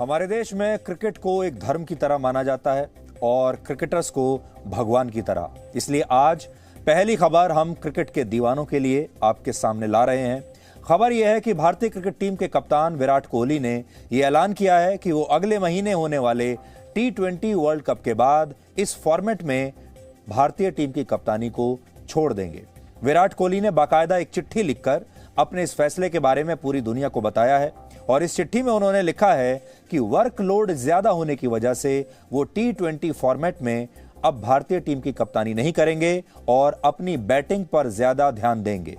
हमारे देश में क्रिकेट को एक धर्म की तरह माना जाता है और क्रिकेटर्स को भगवान की तरह। इसलिए आज पहली खबर हम क्रिकेट के दीवानों के लिए आपके सामने ला रहे हैं। खबर यह है कि भारतीय क्रिकेट टीम के कप्तान विराट कोहली ने यह ऐलान किया है कि वो अगले महीने होने वाले T20 वर्ल्ड कप के बाद इस फॉर्मेट में भारतीय टीम की कप्तानी को छोड़ देंगे। विराट कोहली ने बाकायदा एक चिट्ठी लिखकर अपने इस फैसले के बारे में पूरी दुनिया को बताया है और इस चिट्ठी में उन्होंने लिखा है कि वर्कलोड ज्यादा होने की वजह से वो T20 फॉर्मेट में अब भारतीय टीम की कप्तानी नहीं करेंगे और अपनी बैटिंग पर ज्यादा ध्यान देंगे।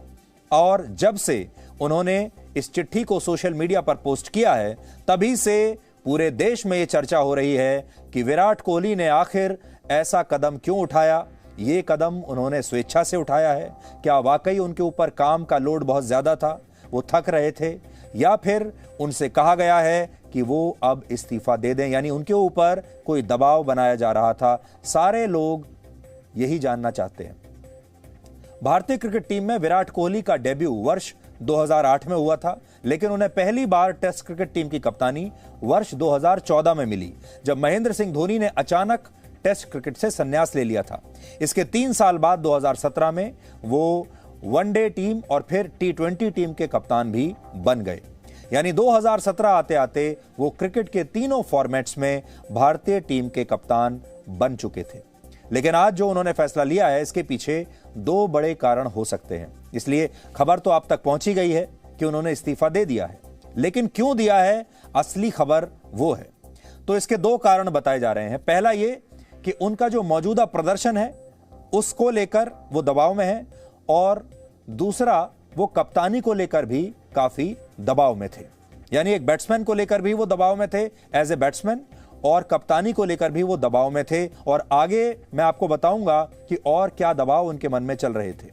और जब से उन्होंने इस चिट्ठी को सोशल मीडिया पर पोस्ट किया है तभी से पूरे देश में यह चर्चा हो रही है कि विराट कोहली ने आखिर ऐसा कदम क्यों उठाया। ये कदम उन्होंने स्वेच्छा से उठाया है? क्या वाकई उनके ऊपर काम का लोड बहुत ज्यादा था, वो थक रहे थे, या फिर उनसे कहा गया है कि वो अब इस्तीफा दे दें, यानी उनके ऊपर कोई दबाव बनाया जा रहा था? सारे लोग यही जानना चाहते हैं। भारतीय क्रिकेट टीम में विराट कोहली का डेब्यू वर्ष 2008 में हुआ था, लेकिन उन्हें पहली बार टेस्ट क्रिकेट टीम की कप्तानी वर्ष 2014 में मिली, जब महेंद्र सिंह धोनी ने अचानक टेस्ट क्रिकेट से संन्यास ले लिया था। इसके 3 साल बाद 2017 में वो वनडे टीम और फिर T20 टीम के कप्तान भी बन गए। यानी 2017 आते आते वो क्रिकेट के तीनों फॉर्मेट्स में भारतीय टीम के कप्तान बन चुके थे। लेकिन आज जो उन्होंने फैसला लिया है, इसके पीछे 2 बड़े कारण हो सकते हैं। इसलिए खबर तो आप तक पहुंची गई है कि उन्होंने इस्तीफा दे दिया है, लेकिन क्यों दिया है, असली खबर वो है। तो इसके 2 कारण बताए जा रहे हैं। पहला ये कि उनका जो मौजूदा प्रदर्शन है उसको लेकर वो दबाव में है, और दूसरा वो कप्तानी को लेकर भी काफी दबाव में थे। यानी एक बैट्समैन को लेकर भी वो दबाव में थे एज ए बैट्समैन, और कप्तानी को लेकर भी वो दबाव में थे। और आगे मैं आपको बताऊंगा कि और क्या दबाव उनके मन में चल रहे थे।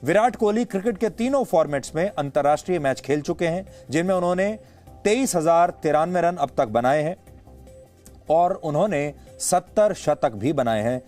विराट कोहली क्रिकेट के तीनों फॉर्मेट्स में अंतर्राष्ट्रीय मैच खेल चुके हैं, जिनमें उन्होंने 23,093 रन अब तक बनाए हैं और उन्होंने 70 शतक भी बनाए हैं,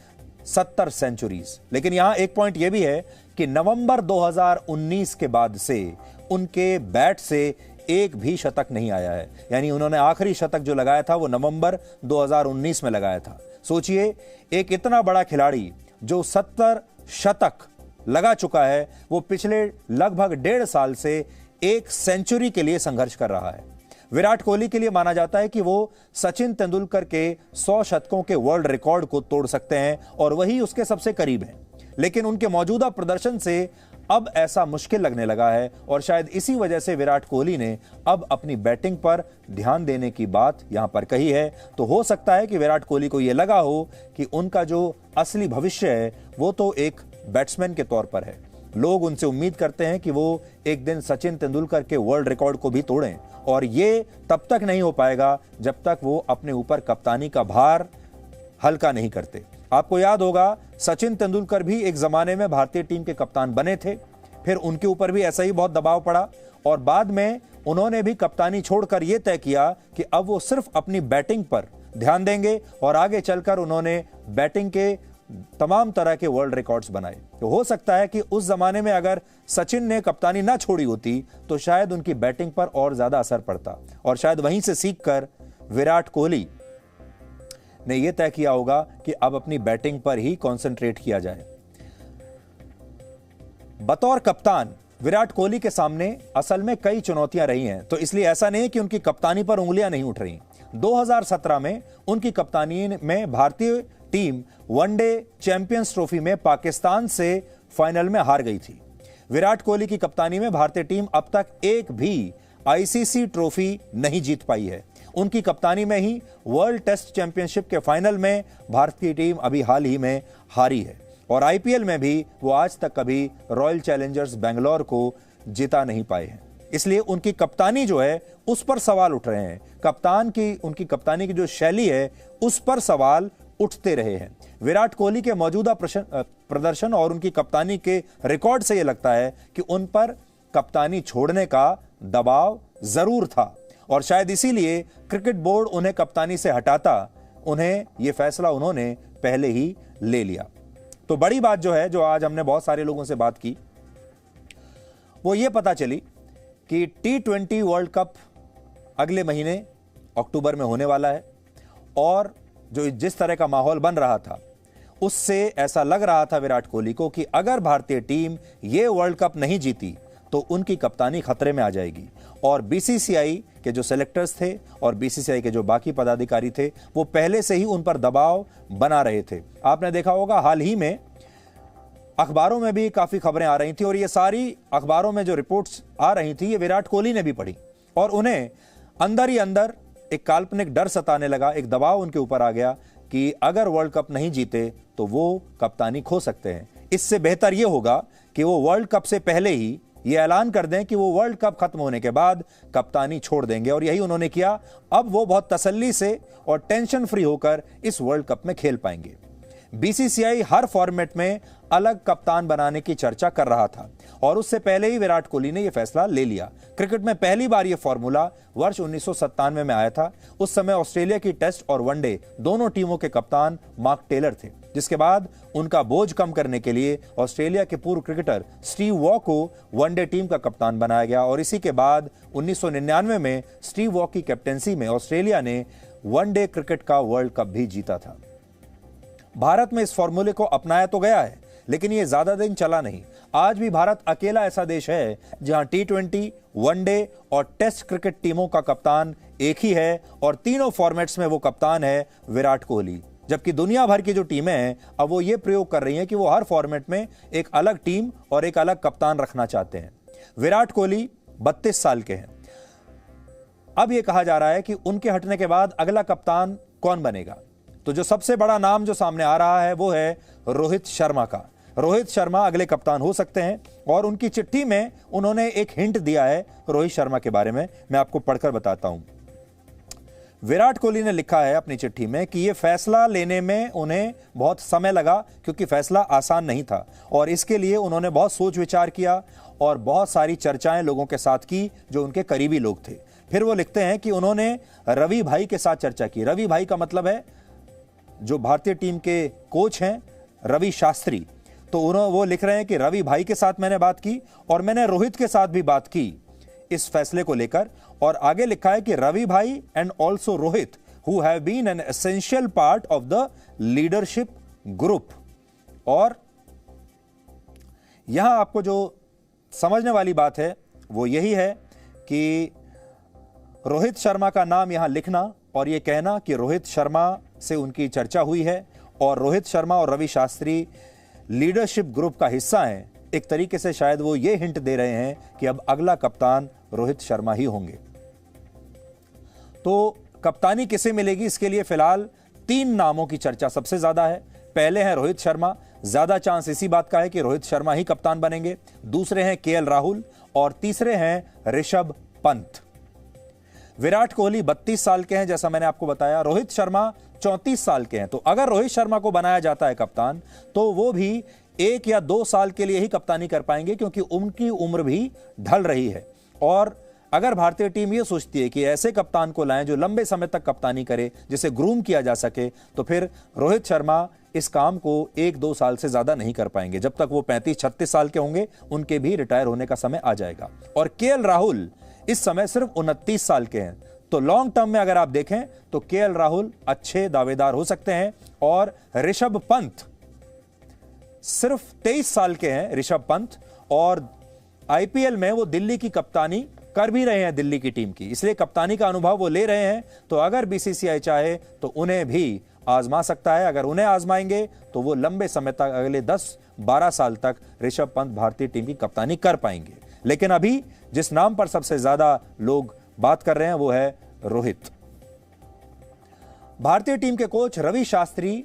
70 सेंचुरीज। लेकिन यहां एक पॉइंट यह भी है कि नवंबर 2019 के बाद से उनके बैट से एक भी शतक नहीं आया है। यानी उन्होंने आखिरी शतक जो लगाया था वो नवंबर 2019 में लगाया था। सोचिए, एक इतना बड़ा खिलाड़ी जो 70 शतक लगा चुका है, वो पिछले लगभग 1.5 साल से एक सेंचुरी के लिए संघर्ष कर रहा है। विराट कोहली के लिए माना जाता है कि वो सचिन तेंदुलकर के 100 शतकों के वर्ल्ड रिकॉर्ड को तोड़ सकते हैं और वही उसके सबसे करीब हैं। लेकिन उनके मौजूदा प्रदर्शन से अब ऐसा मुश्किल लगने लगा है, और शायद इसी वजह से विराट कोहली ने अब अपनी बैटिंग पर ध्यान देने की बात यहां पर कही है। तो हो सकता है कि विराट कोहली को यह लगा हो कि उनका जो असली भविष्य है वो तो एक बैट्समैन के तौर पर है। लोग उनसे उम्मीद करते हैं कि वो एक दिन सचिन तेंदुलकर के वर्ल्ड रिकॉर्ड को भी तोड़ें, और ये तब तक नहीं हो पाएगा जब तक वो अपने ऊपर कप्तानी का भार हल्का नहीं करते। आपको याद होगा, सचिन तेंदुलकर भी एक जमाने में भारतीय टीम के कप्तान बने थे, फिर उनके ऊपर भी ऐसा ही बहुत दबाव पड़ा और बाद में उन्होंने भी कप्तानी छोड़कर यह तय किया कि अब वो सिर्फ अपनी बैटिंग पर ध्यान देंगे, और आगे चलकर उन्होंने बैटिंग के तमाम तरह के वर्ल्ड रिकॉर्ड्स बनाए। तो हो सकता है कि उस जमाने में अगर सचिन ने कप्तानी ना छोड़ी होती तो शायद उनकी बैटिंग पर और ज्यादा असर पड़ता, और शायद वहीं से सीखकर विराट कोहली ने यह तय किया होगा कि अब अपनी बैटिंग पर ही कंसंट्रेट किया जाए। बतौर कप्तान विराट कोहली के सामने असल में कई चुनौतियां रही हैं, तो इसलिए ऐसा नहीं कि उनकी कप्तानी पर उंगलियां नहीं उठ रही। 2017 में उनकी कप्तानी में भारतीय टीम वनडे चैंपियंस ट्रॉफी में पाकिस्तान से फाइनल में हार गई थी। विराट कोहली की कप्तानी में भारतीय टीम अब तक एक भी ICC ट्रॉफी नहीं जीत पाई है। उनकी कप्तानी में ही वर्ल्ड टेस्ट चैंपियनशिप के फाइनल में भारतीय टीम अभी हाल ही में हारी है, और IPL में भी वो आज तक कभी रॉयल चैलेंजर्स बेंगलोर को जिता नहीं पाए हैं। इसलिए उनकी कप्तानी जो है उस पर सवाल उठ रहे हैं। उनकी कप्तानी की जो शैली है उस पर सवाल उठते रहे हैं। विराट कोहली के मौजूदा प्रदर्शन और उनकी कप्तानी के रिकॉर्ड से यह लगता है कि उन पर कप्तानी छोड़ने का दबाव जरूर था, और शायद इसीलिए क्रिकेट बोर्ड उन्हें कप्तानी से हटाता, उन्हें यह फैसला उन्होंने पहले ही ले लिया। तो बड़ी बात जो है, जो आज हमने बहुत सारे लोगों से बात की, वो ये पता चली कि T20 वर्ल्ड कप अगले महीने अक्टूबर में होने वाला है। और जो जिस तरह का माहौल बन रहा था उससे ऐसा लग रहा था विराट कोहली को कि अगर भारतीय टीम ये वर्ल्ड कप नहीं जीती तो उनकी कप्तानी खतरे में आ जाएगी। और बीसीसीआई के जो सेलेक्टर्स थे और बीसीसीआई के जो बाकी पदाधिकारी थे वो पहले से ही उन पर दबाव बना रहे थे। आपने देखा होगा हाल ही में अखबारों में भी काफी खबरें आ रही थी और ये सारी अखबारों में जो रिपोर्ट्स आ रही थी ये विराट कोहली ने भी पढ़ी और उन्हें अंदर ही अंदर एक काल्पनिक डर सताने लगा, एक दबाव उनके ऊपर आ गया कि अगर वर्ल्ड कप नहीं जीते तो वो कप्तानी खो सकते हैं। इससे बेहतर ये होगा कि वो वर्ल्ड कप से पहले ही ये ऐलान कर दें कि वो वर्ल्ड कप खत्म होने के बाद कप्तानी छोड़ देंगे। और यही उन्होंने किया। अब वो बहुत तसल्ली से और टेंशन फ्री होकर इस वर्ल्ड कप में खेल पाएंगे। बीसीसीआई हर फॉर्मेट में अलग कप्तान बनाने की चर्चा कर रहा था और उससे पहले ही विराट कोहली ने यह फैसला ले लिया। क्रिकेट में पहली बार यह फॉर्मूला वर्ष 1997 में आया था। उस समय ऑस्ट्रेलिया की टेस्ट और वनडे दोनों टीमों के कप्तान मार्क टेलर थे, जिसके बाद उनका बोझ कम करने के लिए ऑस्ट्रेलिया के पूर्व क्रिकेटर स्टीव वॉ को वनडे टीम का कप्तान बनाया गया। और इसी के बाद 1999 में स्टीव वॉ की कैप्टेंसी में ऑस्ट्रेलिया ने वनडे क्रिकेट का वर्ल्ड कप भी जीता था। भारत में इस फॉर्मूले को अपनाया तो गया है, लेकिन यह ज्यादा दिन चला नहीं। आज भी भारत अकेला ऐसा देश है जहां टी20, वनडे और टेस्ट क्रिकेट टीमों का कप्तान एक ही है और तीनों फॉर्मेट्स में वो कप्तान है विराट कोहली। जबकि दुनिया भर की जो टीमें हैं अब वो ये प्रयोग कर रही हैं कि वो हर फॉर्मेट में एक अलग टीम और एक अलग कप्तान रखना चाहते हैं। विराट कोहली 32 साल के हैं। अब यह कहा जा रहा है कि उनके हटने के बाद अगला कप्तान कौन बनेगा। तो जो सबसे बड़ा नाम जो सामने आ रहा है वो है रोहित शर्मा का। रोहित शर्मा अगले कप्तान हो सकते हैं और उनकी चिट्ठी में उन्होंने एक हिंट दिया है रोहित शर्मा के बारे में। मैं आपको पढ़कर बताता हूं। विराट कोहली ने लिखा है अपनी चिट्ठी में कि यह फैसला लेने में उन्हें बहुत समय लगा क्योंकि फैसला आसान नहीं था और इसके लिए उन्होंने बहुत सोच विचार किया और बहुत सारी चर्चाएं लोगों के साथ की जो उनके करीबी लोग थे। फिर वो लिखते हैं कि उन्होंने रवि भाई के साथ चर्चा की। रवि भाई का मतलब है जो भारतीय टीम के कोच हैं रवि शास्त्री। तो वो लिख रहे हैं कि रवि भाई के साथ मैंने बात की और मैंने रोहित के साथ भी बात की इस फैसले को लेकर। और आगे लिखा है कि रवि भाई and also Rohit who have been an essential part of the leadership group. और यहां आपको जो समझने वाली बात है वो यही है कि रोहित शर्मा का नाम यहां लिखना और यह कहना कि रोहित शर्मा से उनकी चर्चा हुई है और रोहित शर्मा और रवि शास्त्री लीडरशिप ग्रुप का हिस्सा हैं। एक तरीके से शायद वो ये हिंट दे रहे हैं कि अब अगला कप्तान रोहित शर्मा ही होंगे। तो कप्तानी किसे मिलेगी, इसके लिए फिलहाल 3 नामों की चर्चा सबसे ज्यादा है। पहले हैं रोहित शर्मा, ज्यादा चांस इसी बात का है कि रोहित शर्मा ही कप्तान बनेंगे। दूसरे हैं केएल राहुल और तीसरे हैं ऋषभ पंत। विराट कोहली 32 साल के हैं जैसा मैंने आपको बताया। रोहित शर्मा 34 साल के हैं। तो अगर रोहित शर्मा को बनाया जाता है कप्तान तो वो भी 1 या 2 साल के लिए ही कप्तानी कर पाएंगे क्योंकि उनकी उम्र भी ढल रही है। और अगर भारतीय टीम ये सोचती है कि ऐसे कप्तान को लाएं जो लंबे समय तक कप्तानी करे, जिसे ग्रूम किया जा सके, तो फिर रोहित शर्मा इस काम को 1-2 साल से ज्यादा नहीं कर पाएंगे। जब तक वो 35-36 साल के होंगे उनके भी रिटायर होने का समय आ जाएगा। और केएल राहुल इस समय सिर्फ 29 साल के हैं। तो लॉन्ग टर्म में अगर आप देखें तो केएल राहुल अच्छे दावेदार हो सकते हैं। और ऋषभ पंत सिर्फ 23 साल के हैं ऋषभ पंत, और आईपीएल में वो दिल्ली की कप्तानी कर भी रहे हैं, दिल्ली की टीम की, इसलिए कप्तानी का अनुभव वो ले रहे हैं। तो अगर बीसीसीआई चाहे तो उन्हें भी आजमा सकता है। अगर उन्हें आजमाएंगे तो वो लंबे समय तक, अगले 10-12 साल तक ऋषभ पंत भारतीय टीम की कप्तानी कर पाएंगे। लेकिन अभी जिस नाम पर सबसे ज्यादा लोग बात कर रहे हैं वो है रोहित। भारतीय टीम के कोच रवि शास्त्री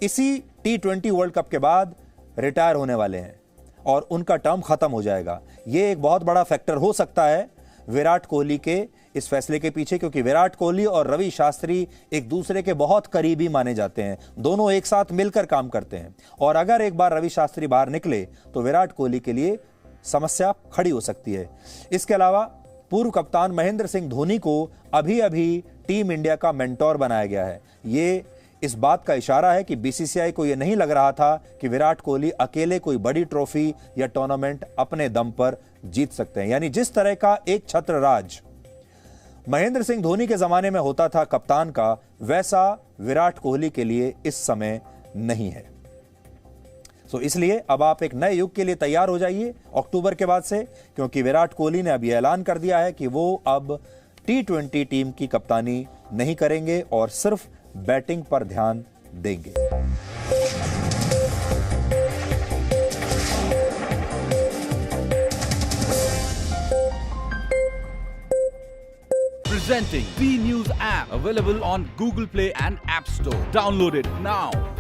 इसी टी20 वर्ल्ड कप के बाद रिटायर होने वाले हैं और उनका टर्म खत्म हो जाएगा। यह एक बहुत बड़ा फैक्टर हो सकता है विराट कोहली के इस फैसले के पीछे, क्योंकि विराट कोहली और रवि शास्त्री एक दूसरे के बहुत करीबी माने जाते हैं। दोनों एक साथ मिलकर काम करते हैं और अगर एक बार रवि शास्त्री बाहर निकले तो विराट कोहली के लिए समस्या खड़ी हो सकती है। इसके अलावा पूर्व कप्तान महेंद्र सिंह धोनी को अभी अभी टीम इंडिया का मेंटोर बनाया गया है। ये इस बात का इशारा है कि बीसीसीआई को यह नहीं लग रहा था कि विराट कोहली अकेले कोई बड़ी ट्रॉफी या टूर्नामेंट अपने दम पर जीत सकते हैं। यानी जिस तरह का एक छत्र राज महेंद्र सिंह धोनी के जमाने में होता था कप्तान का, वैसा विराट कोहली के लिए इस समय नहीं है। इसलिए अब आप एक नए युग के लिए तैयार हो जाइए अक्टूबर के बाद से, क्योंकि विराट कोहली ने अभी ऐलान कर दिया है कि वो अब T20 टीम की कप्तानी नहीं करेंगे और सिर्फ बैटिंग पर ध्यान देंगे। Presenting B News app, available on Google Play and App Store. Download it now.